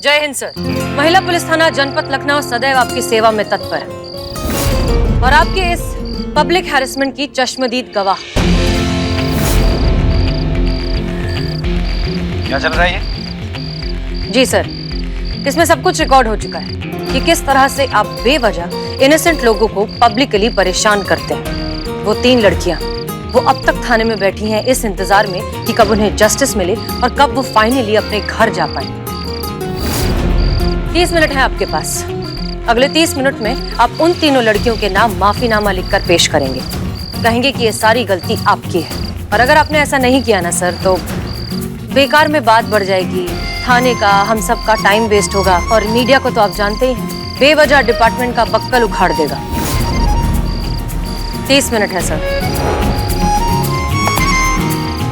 जय हिंद सर। महिला पुलिस थाना जनपद लखनऊ सदैव आपकी सेवा में तत्पर है और आपके इस पब्लिक हैरेसमेंट की चश्मदीद गवाह। क्या चल रहा है ये? जी सर, इसमें सब कुछ रिकॉर्ड हो चुका है कि किस तरह से आप बेवजह इनोसेंट लोगों को पब्लिकली परेशान करते हैं। वो 3 लड़कियां वो अब तक थाने में बैठी हैं इस इंतजार में कि कब उन्हें जस्टिस मिले और कब वो फाइनली अपने घर जा पाए। 30 मिनट है आपके पास। अगले 30 मिनट में आप उन तीनों लड़कियों के नाम माफीनामा लिखकर पेश करेंगे। कहेंगे कि ये सारी गलती आपकी है और अगर आपने ऐसा नहीं किया ना सर तो बेकार में बात बढ़ जाएगी, थाने का हम सब का टाइम वेस्ट होगा और मीडिया को तो आप जानते ही हैं, बेवजह डिपार्टमेंट का बक्कल उखाड़ देगा। 30 मिनट है सर।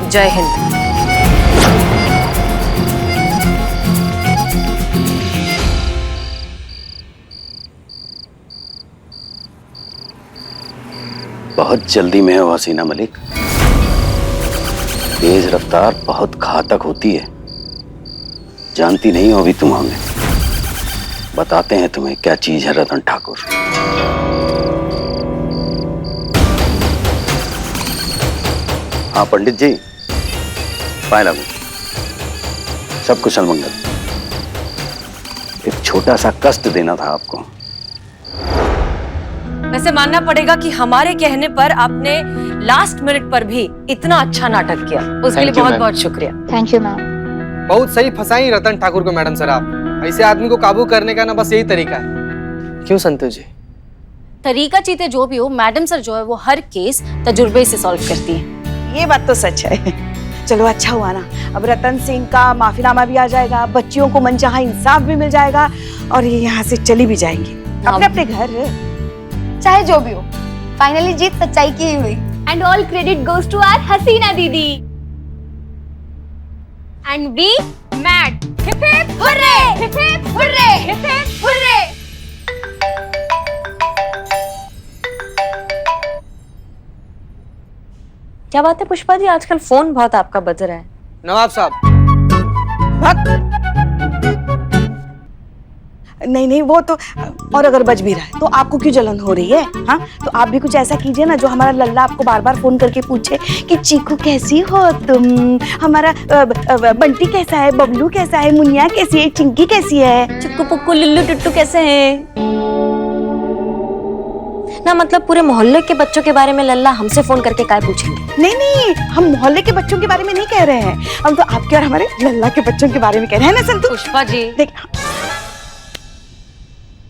जय हिंद। बहुत जल्दी में हो हसीना मलिक। तेज रफ्तार बहुत घातक होती है, जानती नहीं हो अभी तुम हमें। बताते हैं तुम्हें क्या चीज है रतन ठाकुर। हाँ पंडित जी, पाए लागू। सब कुशल मंगल। एक छोटा सा कष्ट देना था आपको। वैसे मानना पड़ेगा कि हमारे कहने पर आपने लास्ट मिनट पर भी इतना अच्छा नाटक किया, उसके लिए बहुत बहुत शुक्रिया। Thank you ma'am. बहुत सही फंसाई रतन ठाकुर को मैडम सर आप। ऐसे आदमी को काबू करने का ना बस यही तरीका है। क्यों संतोष जी? तरीका चीते जो भी हो, मैडम सर जो है वो हर केस तजुर्बे से सॉल्व करती है। ये बात तो सच है। चलो अच्छा हुआ ना, अब रतन सिंह का माफीनामा भी आ जाएगा, बच्चियों को मनचाहा इंसाफ भी मिल जाएगा और ये यहाँ से चली भी जाएंगी अपने अपने घर। चाहे जो भी हो, फाइनली जीत सच्चाई की ही हुई। And all credit goes to our Hasina दीदी। And we met. Hip hip hurray, hip hip hurray, hip hip hurray. क्या बात है पुष्पा जी, आजकल फोन बहुत आपका बज रहा है। नवाब साहब। नहीं वो तो, और अगर बज भी रहा है तो आपको क्यों जलन हो रही है? हाँ, तो आप भी कुछ ऐसा कीजिए ना जो हमारा लल्ला आपको बार बार फोन करके पूछे कि चीकू कैसी हो तुम, हमारा बंटी कैसा है, बबलू कैसा है, मुनिया कैसी है, चिंकी कैसी है, चिक्कू पुक्कू लिल्लू टुट्टू कैसे हैं? ना मतलब पूरे मोहल्ले के बच्चों के बारे में लल्ला हमसे फोन करके क्या पूछेंगे? नहीं, हम मोहल्ले के बच्चों के बारे में नहीं कह रहे हैं, हम तो आपके और हमारे लल्ला के बच्चों के बारे में कह रहे हैं ना संतोष। पुष्पा जी। देख।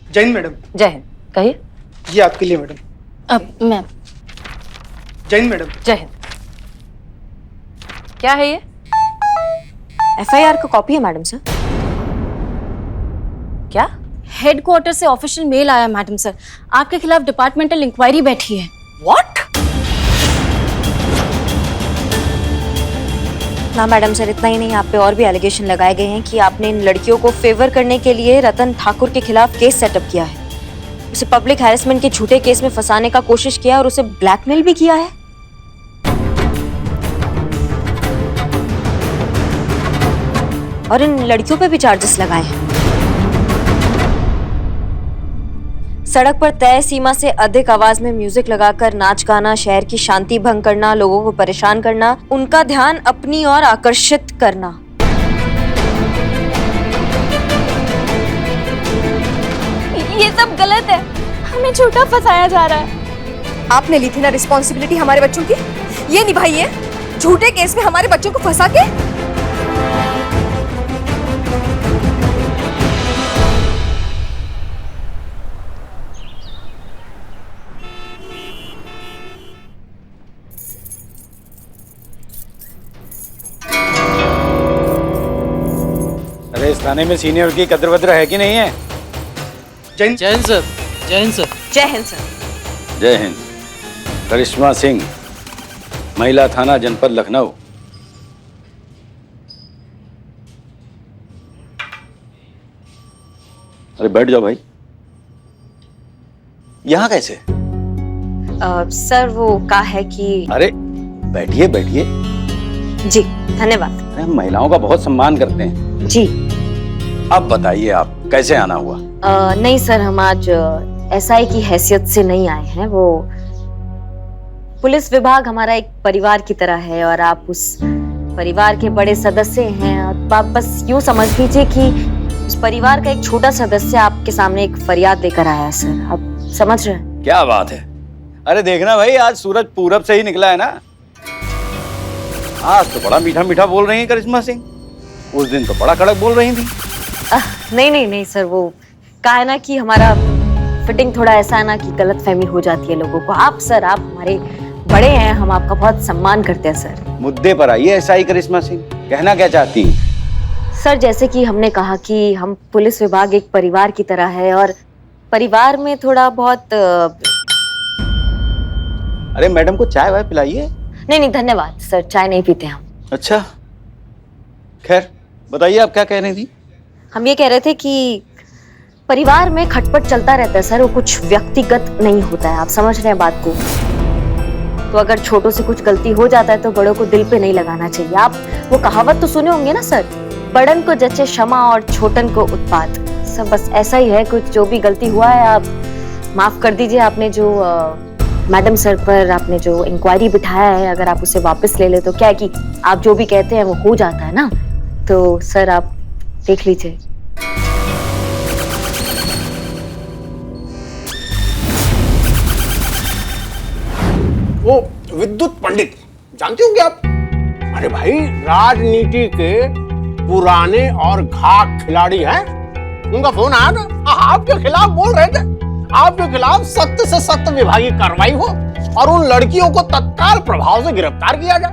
जय हिंद मैडम। जय हिंद। कहिए। ये आपके लिए मैडम। अब मैम। जय हिंद मैडम। जय हिंद। क्या है ये? FIR का कॉपी है मैडम सर। क्या? हेडक्वार्टर से ऑफिशियल मेल आया मैडम सर, आपके खिलाफ डिपार्टमेंटल इंक्वायरी बैठी है। What? ना मैडम सर, इतना ही नहीं, आप पे और भी एलिगेशन लगाए गए हैं कि आपने इन लड़कियों को फेवर करने के लिए रतन ठाकुर के खिलाफ केस सेटअप किया है, उसे पब्लिक हैरेसमेंट के झूठे केस में फंसाने का कोशिश किया और उसे ब्लैकमेल भी किया है। और इन लड़कियों पे भी चार्जेस लगाए हैं। सड़क पर तय सीमा से अधिक आवाज में म्यूजिक लगाकर नाच गाना, शहर की शांति भंग करना, लोगों को परेशान करना, उनका ध्यान अपनी ओर आकर्षित करना। ये सब गलत है, हमें झूठा फंसाया जा रहा है। आपने ली थी ना रिस्पॉन्सिबिलिटी हमारे बच्चों की, ये निभाइए। झूठे केस में हमारे बच्चों को फंसा के। अरे इस थाने में सीनियर की कद्र वद्र है कि नहीं है? जय हिंद सर। जय हिंद सर। जय हिंद सर। जय हिंद। करिश्मा सिंह, महिला थाना जनपद लखनऊ। अरे बैठ जाओ भाई। यहाँ कैसे? सर वो का है कि। अरे बैठिए बैठिए। जी धन्यवाद। अरे हम महिलाओं का बहुत सम्मान करते हैं। जी। अब बताइए आप कैसे आना हुआ? नहीं सर, हम आज एसआई की हैसियत से नहीं आए हैं। वो पुलिस विभाग हमारा एक परिवार की तरह है और आप उस परिवार के बड़े सदस्य हैं। आप बस यूं समझ लीजिए कि उस परिवार का एक छोटा सदस्य आपके सामने एक फरियाद लेकर आया है सर। आप समझ रहे हैं? क्या बात है। अरे देखना भाई, आज सूरज पूरब से ही निकला है ना। आज तो बड़ा मीठा मीठा बोल रही है करिश्मा सिंह, उस दिन तो बड़ा कड़क बोल रही थी। नहीं सर, वो कहा है ना कि हमारा फिटिंग थोड़ा ऐसा है ना कि गलतफहमी हो जाती है लोगों को। आप हमारे बड़े हैं, हम आपका बहुत सम्मान करते हैं सर। मुद्दे पर आइए एसआई करिश्मा सिंह, कहना क्या चाहती हैं? सर, जैसे कि हमने कहा कि हम पुलिस विभाग एक परिवार की तरह है और परिवार में थोड़ा बहुत अरे मैडम को चाय वाय पिलाइए। नहीं धन्यवाद सर, चाय नहीं पीते हम। अच्छा, खैर बताइए आप क्या कह रही थी? हम ये कह रहे थे कि परिवार में खटपट चलता रहता है सर, वो कुछ व्यक्तिगत नहीं होता है। आप समझ रहे हैं बात को? तो अगर छोटों से कुछ गलती हो जाता है तो बड़ों को दिल पे नहीं लगाना चाहिए। आप वो कहावत तो सुने होंगे ना सर, बड़न को जचे क्षमा और छोटन को उत्पात। सब बस ऐसा ही है, कुछ जो भी गलती हुआ है आप माफ कर दीजिए। आपने जो मैडम सर पर आपने जो इंक्वायरी बिठाया है, अगर आप उसे वापस ले ले तो क्या है कि आप जो भी कहते हैं वो हो जाता है ना। तो सर आप देख लीजिए। वो विद्युत पंडित जानते होंगे आप? अरे भाई, राजनीति के पुराने और घाट खिलाड़ी हैं। उनका फोन आया ना, आपके खिलाफ बोल रहे थे, आपके खिलाफ सख्त से सख्त विभागीय कार्रवाई हो और उन लड़कियों को तत्काल प्रभाव से गिरफ्तार किया जाए।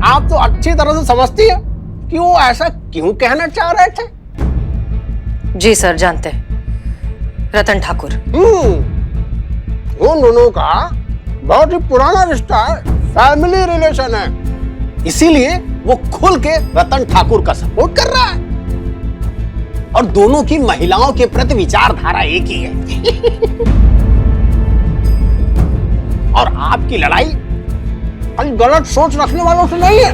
आप तो अच्छी तरह से समझती है कि वो ऐसा क्यों कहना चाह रहे थे। जी सर, जानते हैं, रतन ठाकुर। उन दोनों का बहुत ही पुराना रिश्ता है, फैमिली रिलेशन है। इसीलिए वो खुल के रतन ठाकुर का सपोर्ट कर रहा है और दोनों की महिलाओं के प्रति विचारधारा एक ही है। और आपकी लड़ाई गलत सोच रखने वालों से नहीं है,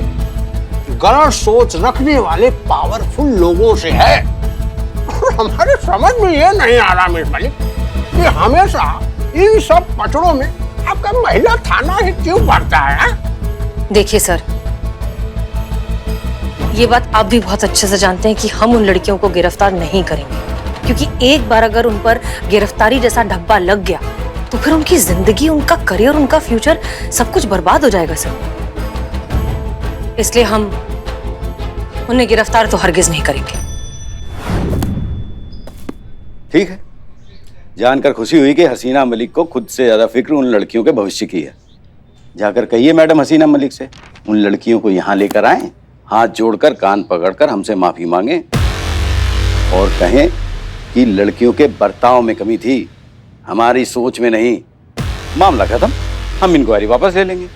गलत सोच रखने वाले पावरफुल लोगों से है। और हमारे समझ में ये नहीं आ रहा मिस मलिक कि हमेशा इन सब पचड़ों में आपका महिला थाना ही क्यों बढ़ता है? देखिए सर, ये बात आप भी बहुत अच्छे से जानते हैं कि हम उन लड़कियों को गिरफ्तार नहीं करेंगे, क्योंकि एक बार अगर उन पर गिरफ्तारी जैसा धब्बा लग गया तो फिर उनकी जिंदगी, उनका करियर, उनका फ्यूचर सब कुछ बर्बाद हो जाएगा सर। इसलिए हम उन्हें गिरफ्तार तो हरगिज नहीं करेंगे। ठीक है, जानकर खुशी हुई कि हसीना मलिक को खुद से ज्यादा फिक्र उन लड़कियों के भविष्य की है। जाकर कहिए मैडम हसीना मलिक से उन लड़कियों को यहाँ लेकर आए, हाथ जोड़कर कान पकड़कर हमसे माफी मांगे और कहें कि लड़कियों के बर्ताव में कमी थी, हमारी सोच में नहीं। मामला खत्म, हम इंक्वायरी वापस ले लेंगे।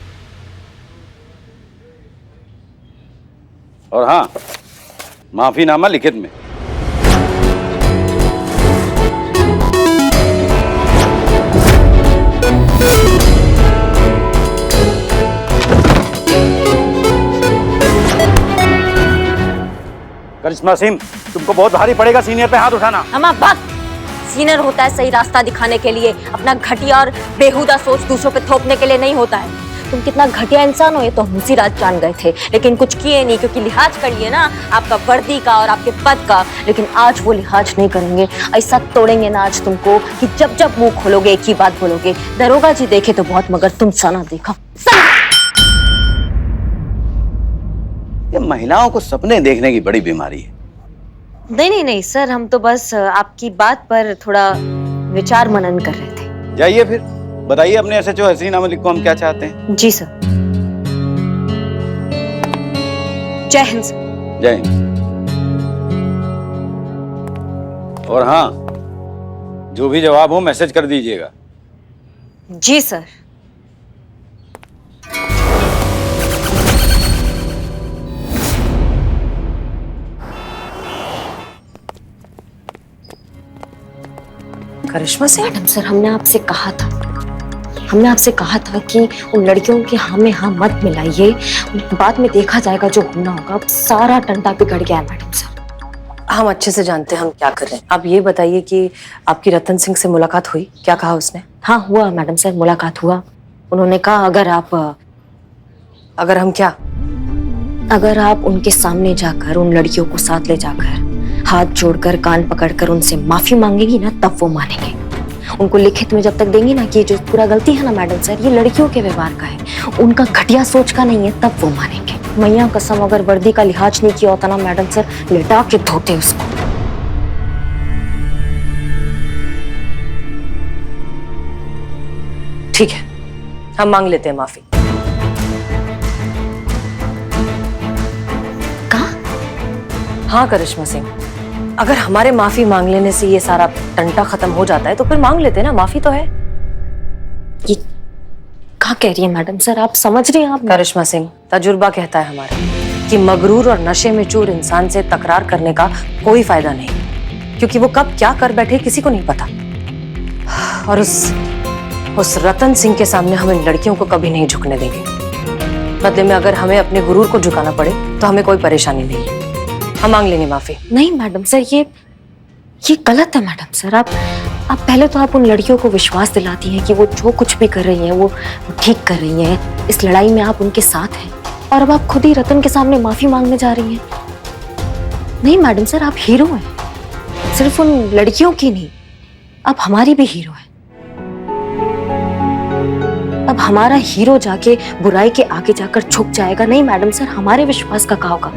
और हाँ, माफीनामा लिखित में। करिश्मा सिंह, तुमको बहुत भारी पड़ेगा सीनियर पे हाथ उठाना। हम बात सीनियर होता है सही रास्ता दिखाने के लिए, अपना घटिया और बेहुदा सोच दूसरों पे थोपने के लिए नहीं होता है। तुम कितना घटिया इंसान हो ये तो हम उसी रात जान गए थे, लेकिन कुछ किए नहीं, क्योंकि लिहाज कर लिए ना आपका वर्दी का और आपके पद का। लेकिन आज वो लिहाज नहीं करेंगे, ऐसा तोड़ेंगे ना आज तुमको कि जब जब मुंह खोलोगे एक ही बात बोलोगे, दरोगा जी देखे तो बहुत मगर तुम सना देखा। ये महिलाओं को सपने देखने की बड़ी बीमारी है। नहीं सर, हम तो बस आपकी बात पर थोड़ा विचार मनन कर रहे थे। जाइए फिर बताइए अपने एसएचओ हसीना मलिक को हम क्या चाहते हैं। जी सर। जय हिंद सर। जय हिंद। और हाँ, जो भी जवाब हो मैसेज कर दीजिएगा। जी सर। करिश्मा सिंह, मैडम सर, हमने आपसे कहा था कि उन लड़कियों के हाँ में हाँ मत मिलाइए, बाद में देखा जाएगा जो होना होगा। अब सारा टंटा बिगड़ गया है मैडम सर। हम अच्छे से जानते हैं हम क्या कर रहे हैं। आप ये बताइए कि आपकी रतन सिंह से मुलाकात हुई, क्या कहा उसने? हाँ हुआ मैडम सर, मुलाकात हुआ। उन्होंने कहा अगर हम क्या? अगर आप उनके सामने जाकर उन लड़कियों को साथ ले जाकर हाथ जोड़कर कान पकड़कर उनसे माफी मांगेगी ना, तब वो मानेंगे। उनको लिखित में जब तक देंगी ना कि जो पूरा गलती है ना मैडम सर, ये लड़कियों के व्यवहार का है, उनका घटिया सोच का नहीं है, तब वो मानेंगे। मैया कसम, अगर वर्दी का लिहाज नहीं किया होता ना मैडम सर, लिटा के धोते उसको। ठीक है, हम मांग लेते हैं माफी। हाँ करिश्मा सिंह, अगर हमारे माफी मांग लेने से ये सारा टंटा खत्म हो जाता है तो फिर मांग लेते हैं ना, माफी तो है। ये क्या कह रही है मैडम सर, आप समझ रही हैं? आप करिश्मा सिंह, तजुर्बा कहता है हमारा कि मगरूर और नशे में चूर इंसान से तकरार करने का कोई फायदा नहीं, क्योंकि वो कब क्या कर बैठे किसी को नहीं पता। और उस रतन सिंह के सामने हम इन लड़कियों को कभी नहीं झुकने देंगे। बदले में अगर हमें अपने गुरूर को झुकाना पड़े तो हमें कोई परेशानी नहीं है। हम मांग लेंगे माफी। नहीं मैडम सर, ये गलत है मैडम सर। आप पहले तो आप उन लड़कियों को विश्वास दिलाती हैं कि वो जो कुछ भी कर रही हैं वो ठीक कर रही हैं, इस लड़ाई में आप उनके साथ हैं, और अब आप खुद ही रतन के सामने माफी मांगने जा रही हैं। नहीं मैडम सर, आप हीरो हैं, सिर्फ उन लड़कियों की नहीं, आप हमारी भी हीरो हैं। अब हमारा हीरो जाके बुराई के आगे जाकर झुक जाएगा? नहीं मैडम सर, हमारे विश्वास का क्या होगा?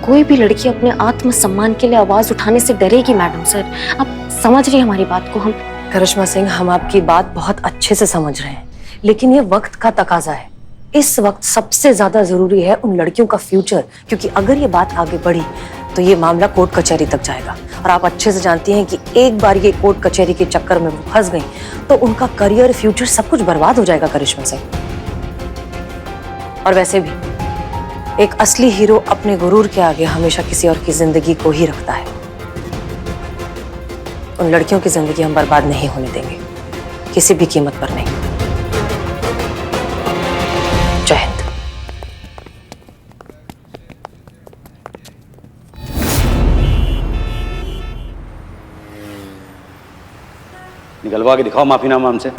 कोई भी लड़की अपने आत्मसम्मान के लिए आवाज उठाने से डरेगी मैडम सर। आप समझ रही हैं हमारी बात को? हम करिश्मा सिंह, हम आपकी बात बहुत अच्छे से समझ रहे हैं, लेकिन ये वक्त का तकाजा है। इस वक्त सबसे ज्यादा जरूरी है उन लड़कियों का फ्यूचर, क्योंकि अगर ये बात आगे बढ़ी तो ये मामला कोर्ट कचहरी तक जाएगा। और आप अच्छे से जानती हैं कि एक बार ये कोर्ट कचहरी के चक्कर में वो फंस गई तो उनका करियर, फ्यूचर सब कुछ बर्बाद हो जाएगा करिश्मा सिंह। और वैसे भी एक असली हीरो अपने गुरूर के आगे हमेशा किसी और की जिंदगी को ही रखता है। उन लड़कियों की जिंदगी हम बर्बाद नहीं होने देंगे, किसी भी कीमत पर नहीं। जय हिंद। निकलवा के दिखाओ माफीनामा हमसे,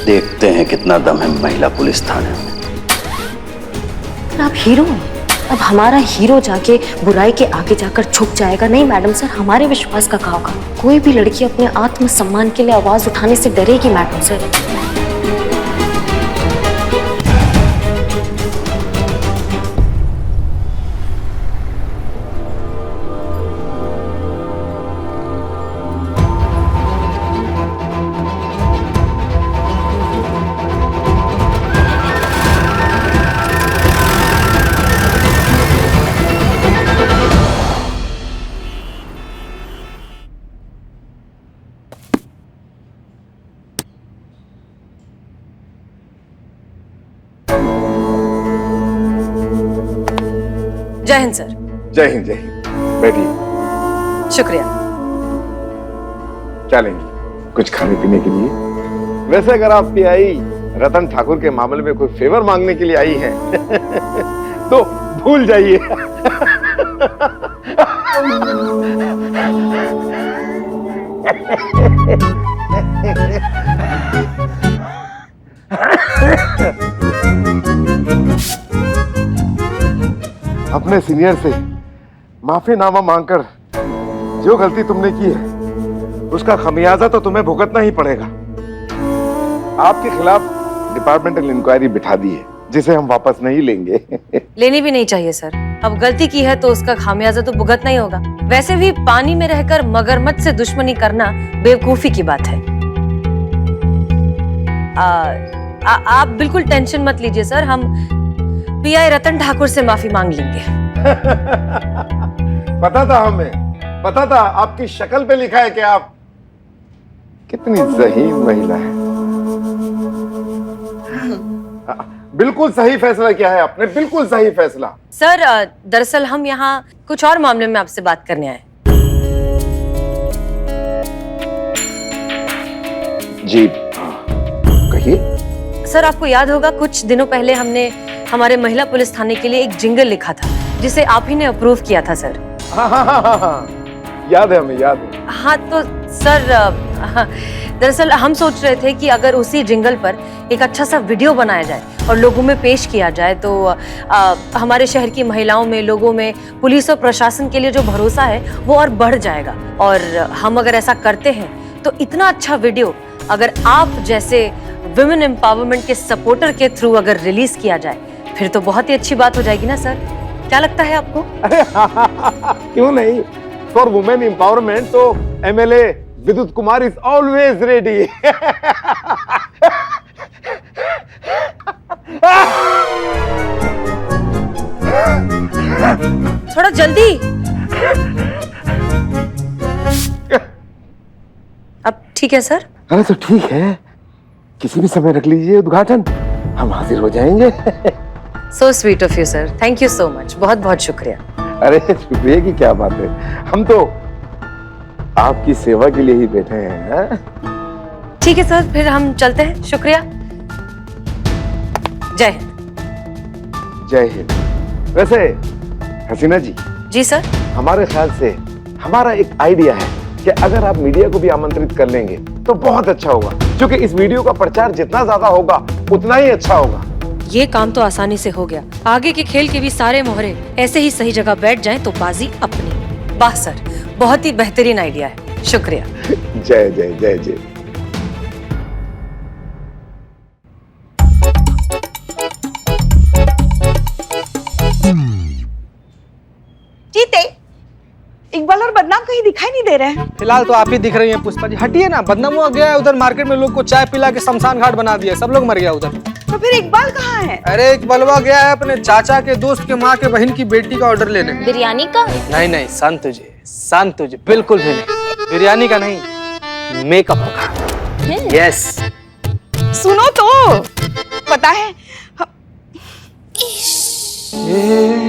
देखते हैं कितना दम है महिला पुलिस थाने में। आप हीरो हैं, अब हमारा हीरो जाके बुराई के आगे जाकर झुक जाएगा? नहीं मैडम सर, हमारे विश्वास का क्या होगा? कोई भी लड़की अपने आत्मसम्मान के लिए आवाज उठाने से डरेगी मैडम सर। जय हिंद सर। जय हिंद, जय हिंद। बैठिए। शुक्रिया। चलेंगे कुछ खाने पीने के लिए। वैसे अगर आपकी आई रतन ठाकुर के मामले में कोई फेवर मांगने के लिए आई है तो भूल जाइए। अपने सीनियर से माफीनामा मांगकर जो गलती तुमने की है उसका खमियाजा तो तुम्हें भुगतना ही पड़ेगा। आपके खिलाफ डिपार्टमेंटल इंक्वायरी बिठा दी है जिसे हम वापस नहीं लेंगे। लेनी भी नहीं चाहिए सर, अब गलती की है तो उसका खामियाजा तो भुगतना ही होगा। वैसे भी पानी में रहकर मगरमच्छ से दुश्मनी करना बेवकूफी की बात है। आप बिल्कुल टेंशन मत लीजिए सर, हम पीआई रतन ठाकुर से माफी मांग लेंगे। पता था हमें, पता था, आपकी शक्ल पे लिखा है कि आप कितनी ज़हीन महिला है। बिल्कुल सही फैसला किया है आपने, बिल्कुल सही फैसला। सर दरअसल हम यहाँ कुछ और मामले में आपसे बात करने आए। जी कहिए। सर आपको याद होगा कुछ दिनों पहले हमने हमारे महिला पुलिस थाने के लिए एक जिंगल लिखा था जिसे आप ही ने अप्रूव किया था सर। हाँ, याद है हमें, याद है। हाँ तो सर दरअसल हम सोच रहे थे कि अगर उसी जिंगल पर एक अच्छा सा वीडियो बनाया जाए और लोगों में पेश किया जाए तो हमारे शहर की महिलाओं में, लोगों में पुलिस और प्रशासन के लिए जो भरोसा है वो और बढ़ जाएगा। और हम अगर ऐसा करते हैं तो इतना अच्छा वीडियो अगर आप जैसे विमेन एम्पावरमेंट के सपोर्टर के थ्रू अगर रिलीज किया जाए फिर तो बहुत ही अच्छी बात हो जाएगी ना सर, क्या लगता है आपको? अरे क्यों नहीं, फॉर वुमेन एम्पावरमेंट तो एमएलए विद्युत कुमार इज ऑलवेज रेडी। थोड़ा जल्दी। अब ठीक है सर? अरे तो ठीक है, किसी भी समय रख लीजिए उद्घाटन, हम हाजिर हो जाएंगे। So sweet of you sir, thank you so much, बहुत बहुत शुक्रिया। अरे शुक्रिया की क्या बात है, हम तो आपकी सेवा के लिए ही बैठे हैं। ठीक है सर, फिर हम चलते हैं, शुक्रिया, जय हिंद। जय हिंद। वैसे हसीना जी। जी सर। हमारे ख्याल से हमारा एक आइडिया है कि अगर आप मीडिया को भी आमंत्रित कर लेंगे तो बहुत अच्छा होगा, क्योंकि इस वीडियो का प्रचार जितना ज्यादा होगा उतना ही अच्छा होगा। ये काम तो आसानी से हो गया, आगे के खेल के भी सारे मोहरे ऐसे ही सही जगह बैठ जाएं तो बाजी अपनी। वाह सर, बहुत ही बेहतरीन आइडिया है, शुक्रिया। जय जय जय जय। जीते, इकबाल और बदनाम कहीं दिखाई नहीं दे रहे हैं। फिलहाल तो आप ही दिख रही हैं पुष्पा जी, हटिए ना। बदनाम हुआ गया है उधर मार्केट में, लोग को चाय पिला के शमशान घाट बना दिया, सब लोग मर गया उधर। तो फिर इकबाल कहाँ है? अरे इकबालवा गया है अपने चाचा के दोस्त के माँ के बहन की बेटी का ऑर्डर लेने। बिरयानी का? नहीं नहीं, शांत तुझे, बिल्कुल भी नहीं, बिरयानी का नहीं, मेकअप का। यस। सुनो तो, पता है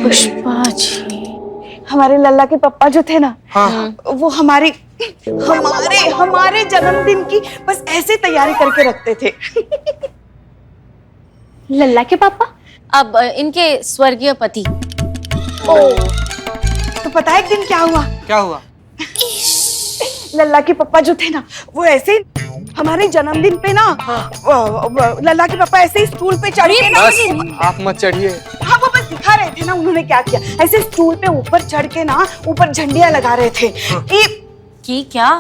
पुष्पा जी, हमारे लल्ला के पप्पा जो थे ना, हाँ। वो हमारे जन्मदिन की बस ऐसे तैयारी करके रखते थे। लल्ला के पापा? अब इनके स्वर्गीय पति। तो पता है एक दिन क्या हुआ? क्या हुआ? लल्ला के पप्पा जो थे ना, वो ऐसे हमारे जन्मदिन पे ना, लल्ला के पापा ऐसे ही स्टूल पे चढ़ के ना, बस आप मत चढ़िए। हाँ, वो बस दिखा रहे थे ना उन्होंने क्या किया, ऐसे स्टूल पे ऊपर चढ़ के ना ऊपर झंडियां लगा रहे थे कि क्या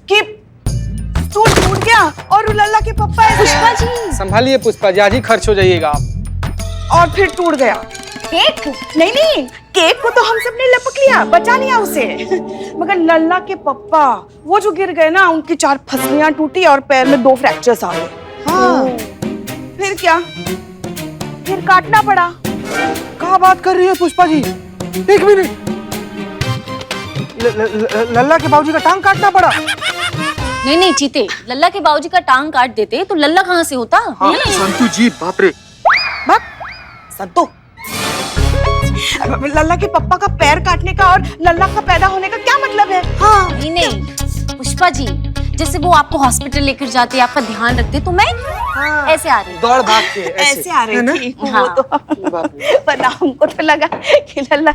कि स्टूल टूट गया और लल्ला के पप्पा पुष्पा जी संभालिए पुष्पा जी, आज ही खर्च हो जाइएगा आप। और फिर टूट गया केक। नहीं, केक को तो हम सब ने लपक लिया, बचा लिया उसे, मगर लल्ला के पप्पा वो जो गिर गए ना, उनकी 4 फसलियां टूटी और पैर में 2 फ्रैक्चर्स आ गए। हाँ, फिर क्या, फिर काटना पड़ा। क्या बात कर रही है पुष्पा जी, एक मिनट, लल्ला के बाबूजी का टांग काटना पड़ा? नहीं चीते, लल्ला के बाबूजी का टांग काट देते तो लल्ला कहाँ से होता? हाँ, संतू जी, बाप रे। संतो, लल्ला के पप्पा का पैर काटने का और लल्ला का पैदा होने का क्या मतलब है? हाँ। नहीं पुष्पा जी, जैसे वो आपको हॉस्पिटल लेकर जाते, आपका ध्यान रखते, तो मैं ऐसे आ रही, दौड़ भाग के ऐसे आ रही थी। हाँ। वो तो वरना हमको तो लगा कि लल्ला।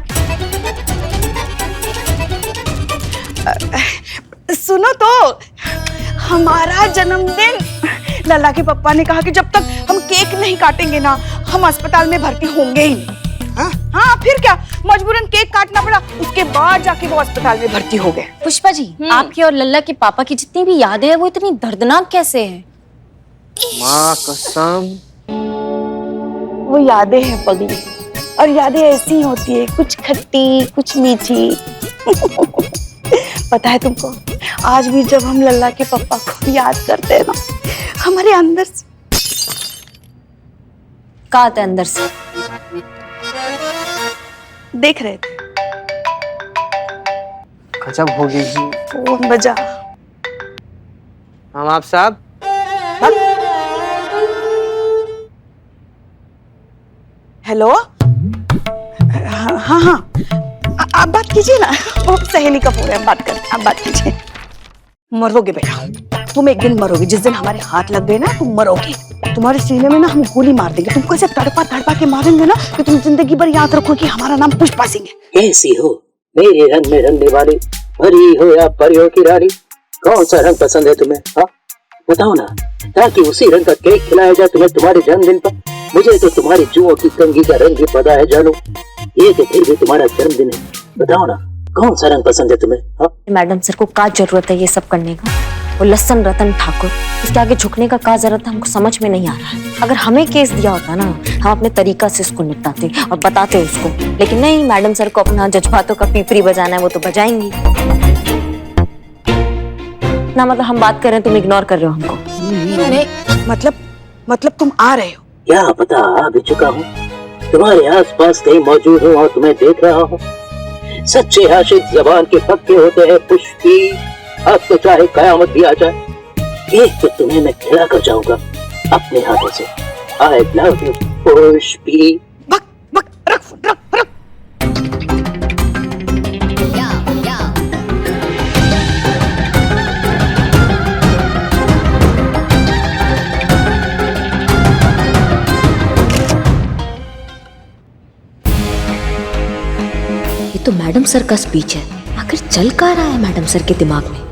सुनो तो, हमारा जन्मदिन, लल्ला के पप्पा ने कहा कि जब तक हम केक नहीं काटेंगे ना, हम अस्पताल में भर्ती होंगे ही नहीं। हाँ, फिर क्या, मजबूरन केक काटना पड़ा, उसके बाद जाके वो अस्पताल में भर्ती हो गए। पुष्पा जी, आपके और लल्ला के पापा की जितनी भी यादें हैं वो इतनी दर्दनाक कैसे हैं? माँ कसम, वो यादें हैं पगली, और यादें ऐसी होती है, कुछ खट्टी कुछ मीठी। पता है तुमको, आज भी जब हम लल्ला के पप्पा को याद करते हैं ना, हमारे अंदर से का आता है अंदर से? देख रहे थे, गजब हो गई जी। फोन बजा। हम आप साहब, हेलो। हाँ, आप बात कीजिए ना, वो सहेली का फोन है, बात करते, आप बात कीजिए। मरोगे बेटा, तुम एक दिन मरोगे, जिस दिन हमारे हाथ लग गए ना तुम मरोगे। तुम्हारे सीने में ना हम गोली मार देंगे, तुमको ऐसे तड़पा के मारेंगे ना कि तुम जिंदगी भर याद रखो कि हमारा नाम पुष्पा सिंह है। कैसी हो मेरे रंग में रंगने वाली परी हो या परियों की रानी, कौन सा रंग पसंद है तुम्हें? हाँ बताओ ना, ताकि उसी रंग का केक खिलाया जाए तुम्हें तुम्हारे जन्मदिन पर। मुझे तो तुम्हारी जुओं की कंघी का रंग भी पता है जानू, ये तो फिर भी तुम्हारा जन्मदिन है। बताओ ना, कौन सा रंग पसंद है तुम्हें? हाँ मैडम सर को क्या जरूरत है ये सब करने का? वो लसन रतन ठाकुर, इसके आगे झुकने का क्या जरूरत है हमको समझ में नहीं आ रहा है। अगर हमें केस दिया होता ना, हम अपने तरीका से इसको निपटाते और बताते उसको, लेकिन नहीं, मैडम सर को अपना जज्बातों का पीपरी बजाना है, वो तो बजाएंगी ना। मतलब हम बात कर रहे हैं, तुम इग्नोर कर रहे हो हमको। अरे मतलब तुम आ रहे हो? क्या पता, आ भी चुका हूँ, तुम्हारे आसपास कहीं मौजूद हूँ और तुम्हें देख रहा हूँ। सच्चे आशिक जबान के पक्के होते हैं पुष्पी, अब तो चाहे कयामत भी आ जाए, एक तो तुम्हें मैं खिला कर जाऊंगा अपने हाथों से। I love you Pushpi. बक बक रख रख रख। ये तो मैडम सर का स्पीच है, आखिर चल क्या रहा है मैडम सर के दिमाग में?